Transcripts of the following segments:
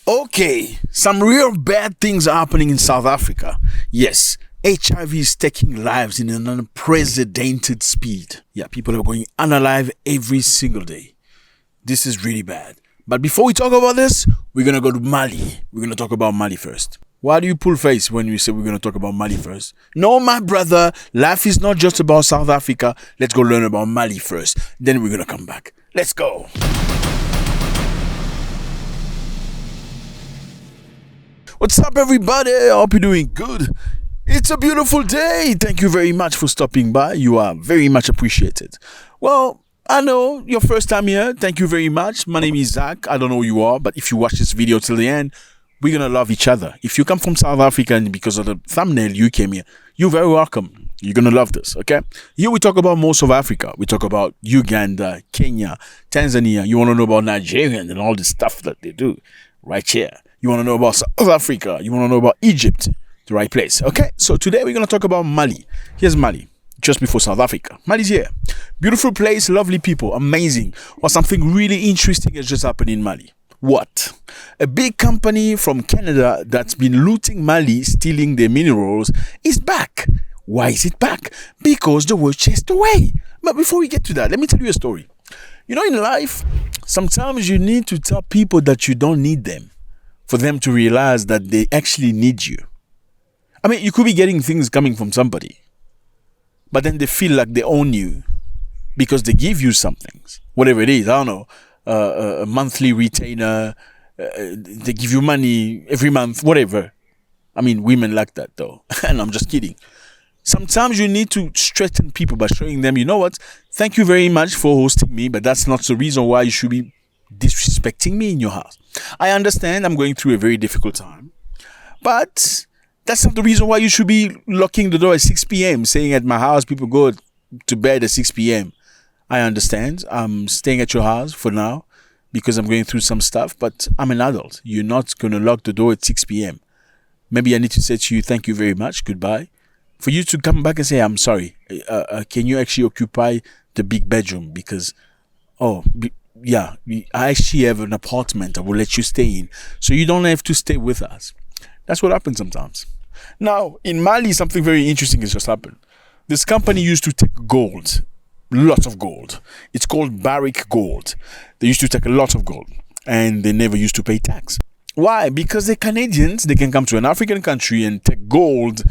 Okay, some real bad things are happening in South Africa. Yes, HIV is taking lives in an unprecedented speed. Yeah, people are going unalive every single day. This is really bad. But before we talk about this, we're going to go to Mali. We're going to talk about Mali first. Why do you pull face when we say we're going to talk about Mali first? No, my brother, life is not just about South Africa. Let's go learn about Mali first. Then we're going to come back. Let's go. What's up, everybody? I hope you're doing good. It's a beautiful day. Thank you very much for stopping by. You are very much appreciated. Well, I know your first time here. Thank you very much. My name is Zack. I don't know who you are, but if you watch this video till the end, we're going to love each other. If you come from South Africa and because of the thumbnail you came here, you're very welcome. You're going to love this, okay? Here we talk about most of Africa. We talk about Uganda, Kenya, Tanzania. You want to know about Nigeria and all the stuff that they do right here. You want to know about South Africa. You want to know about Egypt. The right place. Okay, so today we're going to talk about Mali. Here's Mali, just before South Africa. Mali's here. Beautiful place, lovely people, amazing. Well, something really interesting has just happened in Mali. What? A big company from Canada that's been looting Mali, stealing their minerals, is back. Why is it back? Because they were chased away. But before we get to that, let me tell you a story. You know, in life, sometimes you need to tell people that you don't need them for them to realize that they actually need you. I mean, you could be getting things coming from somebody, but then they feel like they own you because they give you some things, whatever it is. I don't know, a monthly retainer, they give you money every month, whatever. I mean, women like that though, and I'm just kidding. Sometimes you need to strengthen people by showing them, you know what, thank you very much for hosting me, but that's not the reason why you should be disrespecting me in your house. I understand I'm going through a very difficult time, but that's not the reason why you should be locking the door at 6 p.m. saying at my house people go to bed at 6 p.m. I understand. I'm staying at your house for now because I'm going through some stuff, but I'm an adult. You're not going to lock the door at 6 p.m. Maybe I need to say to you, thank you very much, goodbye. For you to come back and say, I'm sorry, can you actually occupy the big bedroom because, yeah, I actually have an apartment I will let you stay in. So you don't have to stay with us. That's what happens sometimes. Now, in Mali, something very interesting has just happened. This company used to take gold, lots of gold. It's called Barrick Gold. They used to take a lot of gold and they never used to pay tax. Why? Because they're Canadians. They can come to an African country and take gold,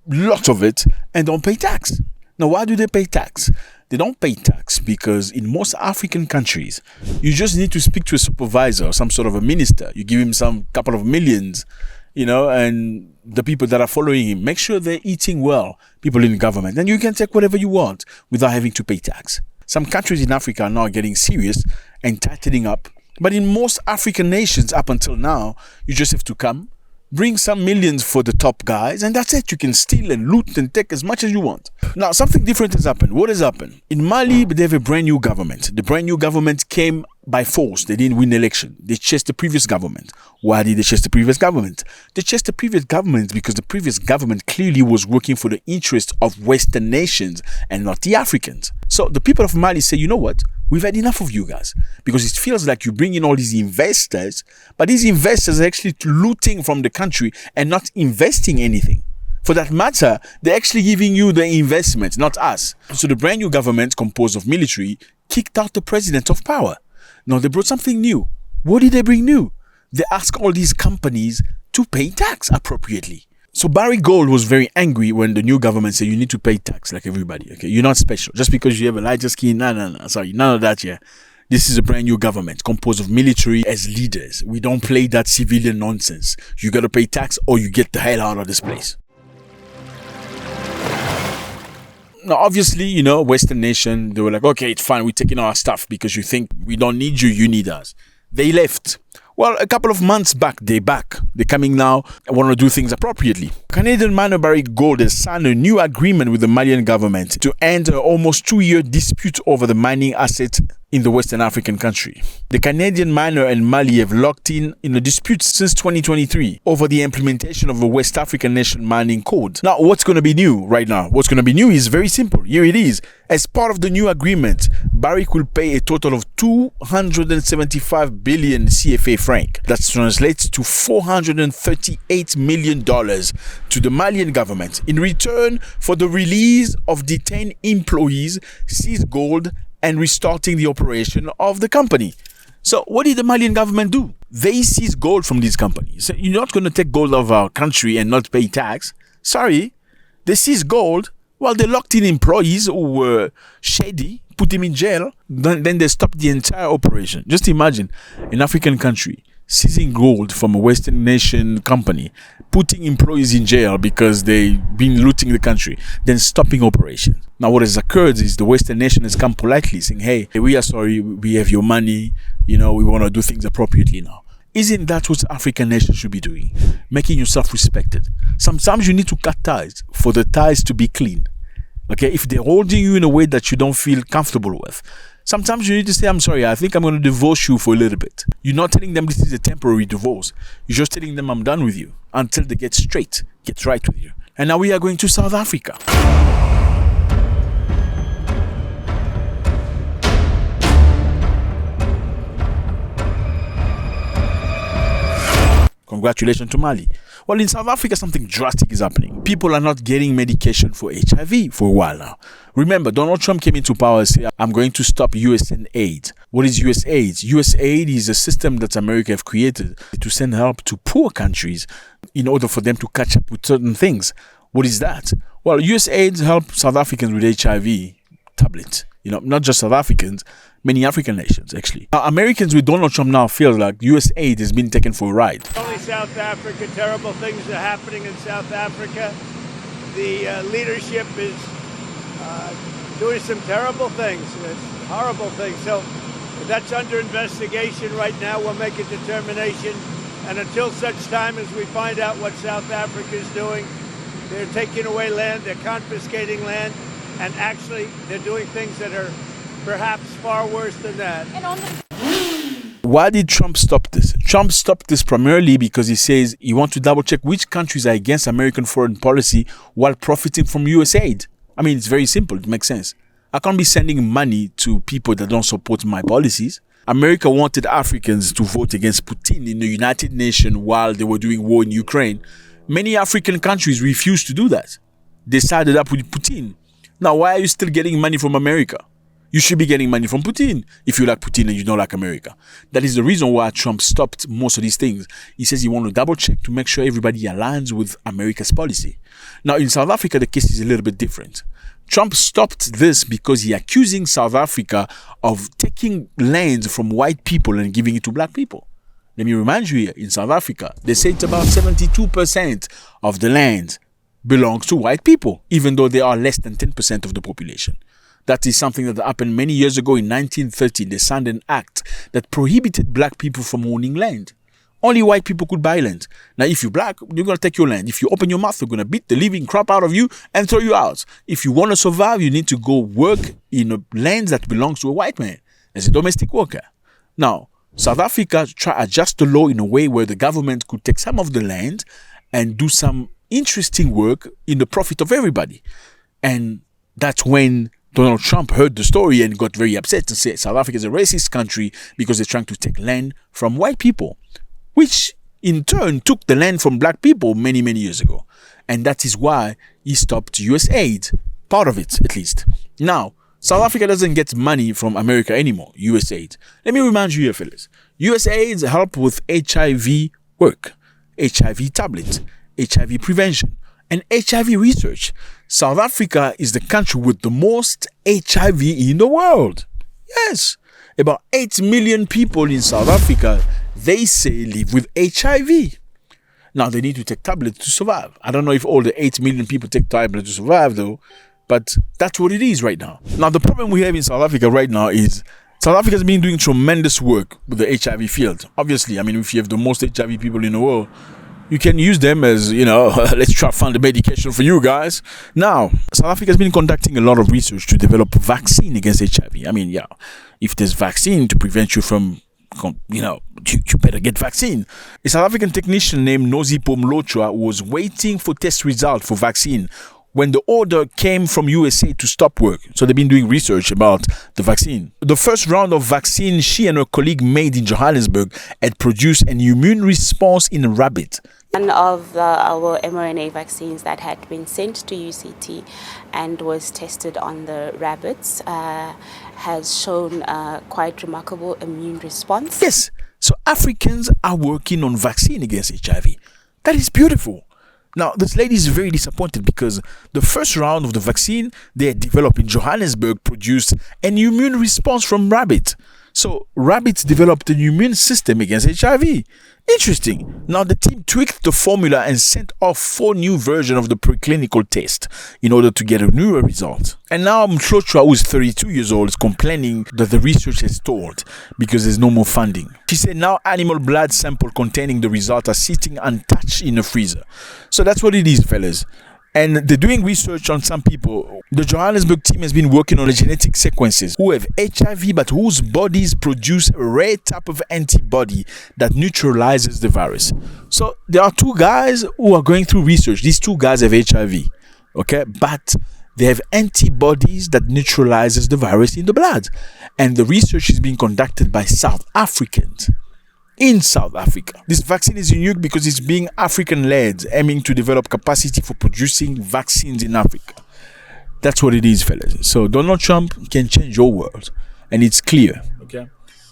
lots of it, and don't pay tax. Now, why do they pay tax? They don't pay tax because in most African countries, you just need to speak to a supervisor or some sort of a minister. You give him some couple of millions, you know, and the people that are following him, make sure they're eating well, people in the government. And you can take whatever you want without having to pay tax. Some countries in Africa are now getting serious and tightening up. But in most African nations up until now, you just have to come, bring some millions for the top guys, and that's it. You can steal and loot and take as much as you want. Now, something different has happened. What has happened? In Mali, they have a brand new government. The brand new government came by force. They didn't win the election. They chased the previous government. Why did they chase the previous government? They chased the previous government because the previous government clearly was working for the interest of Western nations and not the Africans. So the people of Mali say, you know what? We've had enough of you guys because it feels like you bring in all these investors, but these investors are actually looting from the country and not investing anything. For that matter, they're actually giving you the investment, not us. So the brand new government composed of military kicked out the president of power. Now they brought something new. What did they bring new? They asked all these companies to pay tax appropriately. So Barrick Gold was very angry when the new government said you need to pay tax like everybody. Okay, you're not special just because you have a lighter skin. No. Sorry, none of that here. This is a brand new government composed of military as leaders. We don't play that civilian nonsense. You got to pay tax or you get the hell out of this place. Now, obviously, you know, Western nation, they were like, okay, it's fine. We're taking our stuff because you think we don't need you. You need us. They left. Well, a couple of months back, they're back. They're coming now and want to do things appropriately. Canadian miner Barrick Gold has signed a new agreement with the Malian government to end an almost 2-year dispute over the mining asset in the Western African country. The Canadian miner and Mali have locked in a dispute since 2023 over the implementation of the West African Nation Mining Code. Now, what's going to be new right now? What's going to be new is very simple. Here it is. As part of the new agreement, Barrick will pay a total of 275 billion CFA franc. That translates to $438 million to the Malian government in return for the release of detained employees, seized gold, and restarting the operation of the company. So what did the Malian government do? They seized gold from these companies. So you're not going to take gold out of our country and not pay tax. Sorry. They seized gold while they locked in employees who were shady, put them in jail. Then they stopped the entire operation. Just imagine an African country seizing gold from a Western nation company, putting employees in jail because they've been looting the country, then stopping operations. Now what has occurred is the Western nation has come politely saying, hey, we are sorry, we have your money, we want to do things appropriately now. Isn't that what African nations should be doing? Making yourself respected. Sometimes you need to cut ties for the ties to be clean. Okay, if they're holding you in a way that you don't feel comfortable with, sometimes you need to say, I'm sorry, I think I'm going to divorce you for a little bit. You're not telling them this is a temporary divorce. You're just telling them I'm done with you until they get right with you. And now we are going to South Africa. Congratulations to Mali. Well, in South Africa, something drastic is happening. People are not getting medication for HIV for a while now. Remember, Donald Trump came into power and said, I'm going to stop USAID. What is USAID? USAID is a system that America have created to send help to poor countries in order for them to catch up with certain things. What is that? Well, USAID helps South Africans with HIV tablets. Not just South Africans, many African nations, actually. Americans with Donald Trump now feel like USAID has been taken for a ride. Only South Africa, terrible things are happening in South Africa. The leadership is doing some terrible things, horrible things. So that's under investigation right now. We'll make a determination. And until such time as we find out what South Africa is doing, they're taking away land, they're confiscating land, and actually they're doing things that are perhaps far worse than that. Why did Trump stop this? Trump stopped this primarily because he says he wants to double check which countries are against American foreign policy while profiting from USAID. I mean, it's very simple. It makes sense. I can't be sending money to people that don't support my policies. America wanted Africans to vote against Putin in the United Nations while they were doing war in Ukraine. Many African countries refused to do that. They sided up with Putin. Now, why are you still getting money from America? You should be getting money from Putin if you like Putin and you don't like America. That is the reason why Trump stopped most of these things. He says he wants to double check to make sure everybody aligns with America's policy. Now, in South Africa, the case is a little bit different. Trump stopped this because he accusing South Africa of taking lands from white people and giving it to black people. Let me remind you here, in South Africa, they say it's about 72% of the land belongs to white people, even though they are less than 10% of the population. That is something that happened many years ago in 1930. They signed an act that prohibited black people from owning land. Only white people could buy land. Now, if you're black, you're going to take your land. If you open your mouth, they're going to beat the living crap out of you and throw you out. If you want to survive, you need to go work in a land that belongs to a white man as a domestic worker. Now, South Africa try to adjust the law in a way where the government could take some of the land and do some interesting work in the profit of everybody. And that's when Donald Trump heard the story and got very upset and said South Africa is a racist country because they're trying to take land from white people, which in turn took the land from black people many, many years ago. And that is why he stopped USAID, part of it at least. Now, South Africa doesn't get money from America anymore, USAID. Let me remind you here, fellas. USAID help with HIV work, HIV tablets, HIV prevention, and HIV research. South Africa is the country with the most HIV in the world. Yes, about 8 million people in South Africa, they say, live with HIV. Now, they need to take tablets to survive. I don't know if all the 8 million people take tablets to survive, though, but that's what it is right now. Now, the problem we have in South Africa right now is South Africa has been doing tremendous work with the HIV field. Obviously, I mean, if you have the most HIV people in the world, you can use them as, let's try to find the medication for you guys. Now, South Africa has been conducting a lot of research to develop a vaccine against HIV. I mean, yeah, If there's vaccine to prevent you from, you better get vaccine. A South African technician named Nozipho Mlochwa was waiting for test result for vaccine when the order came from USA to stop work. So they've been doing research about the vaccine. The first round of vaccine she and her colleague made in Johannesburg had produced an immune response in a rabbit. One of our mRNA vaccines that had been sent to UCT and was tested on the rabbits has shown quite remarkable immune response. Yes, so Africans are working on vaccine against HIV. That is beautiful. Now, this lady is very disappointed because the first round of the vaccine they had developed in Johannesburg produced an immune response from rabbits. So rabbits developed an immune system against HIV. Interesting. Now the team tweaked the formula and sent off 4 new versions of the preclinical test in order to get a newer result. And now Mlochwa, who is 32 years old, is complaining that the research has stalled because there's no more funding. She said now animal blood sample containing the result are sitting untouched in a freezer. So that's what it is, fellas. And they're doing research on some people. The Johannesburg team has been working on the genetic sequences who have HIV but whose bodies produce a rare type of antibody that neutralizes the virus. So there are 2 guys who are going through research. These 2 guys have HIV, okay? But they have antibodies that neutralizes the virus in the blood. And the research is being conducted by South Africans. In South Africa. This vaccine is unique because it's being African-led, aiming to develop capacity for producing vaccines in Africa. That's what it is, fellas. So Donald Trump can change your world, and it's clear. Okay,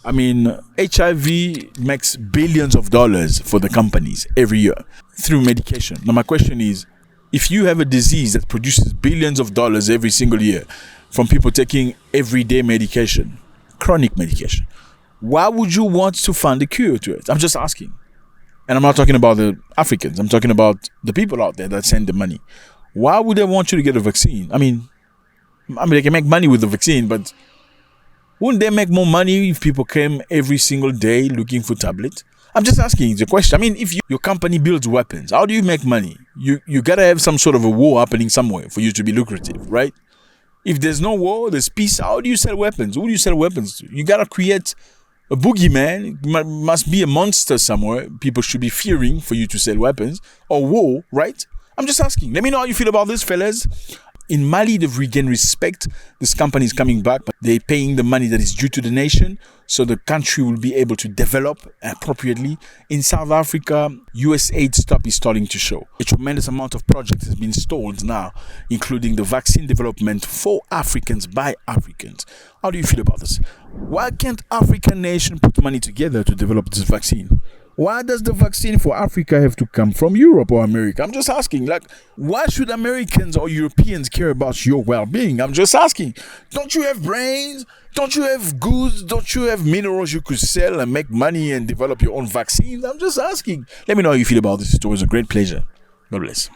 I mean, HIV makes billions of dollars for the companies every year through medication. Now, my question is, if you have a disease that produces billions of dollars every single year from people taking everyday medication, chronic medication, why would you want to find a cure to it? I'm just asking. And I'm not talking about the Africans. I'm talking about the people out there that send the money. Why would they want you to get a vaccine? I mean, they can make money with the vaccine, but wouldn't they make more money if people came every single day looking for tablets? I'm just asking the question. I mean, if your company builds weapons, how do you make money? You gotta have some sort of a war happening somewhere for you to be lucrative, right? If there's no war, there's peace. How do you sell weapons? Who do you sell weapons to? You gotta create a boogeyman. It must be a monster somewhere people should be fearing for you to sell weapons or war, right? I'm just asking. Let me know how you feel about this, fellas. In Mali, they've regained respect. This company is coming back, but they're paying the money that is due to the nation, so the country will be able to develop appropriately. In South Africa, US aid stop is starting to show. A tremendous amount of projects has been stalled now, including the vaccine development for Africans by Africans. How do you feel about this? Why can't African nations put money together to develop this vaccine? Why does the vaccine for Africa have to come from Europe or America? I'm just asking, why should Americans or Europeans care about your well-being? I'm just asking. Don't you have brains? Don't you have goods? Don't you have minerals you could sell and make money and develop your own vaccines? I'm just asking. Let me know how you feel about this. It was a great pleasure. God bless.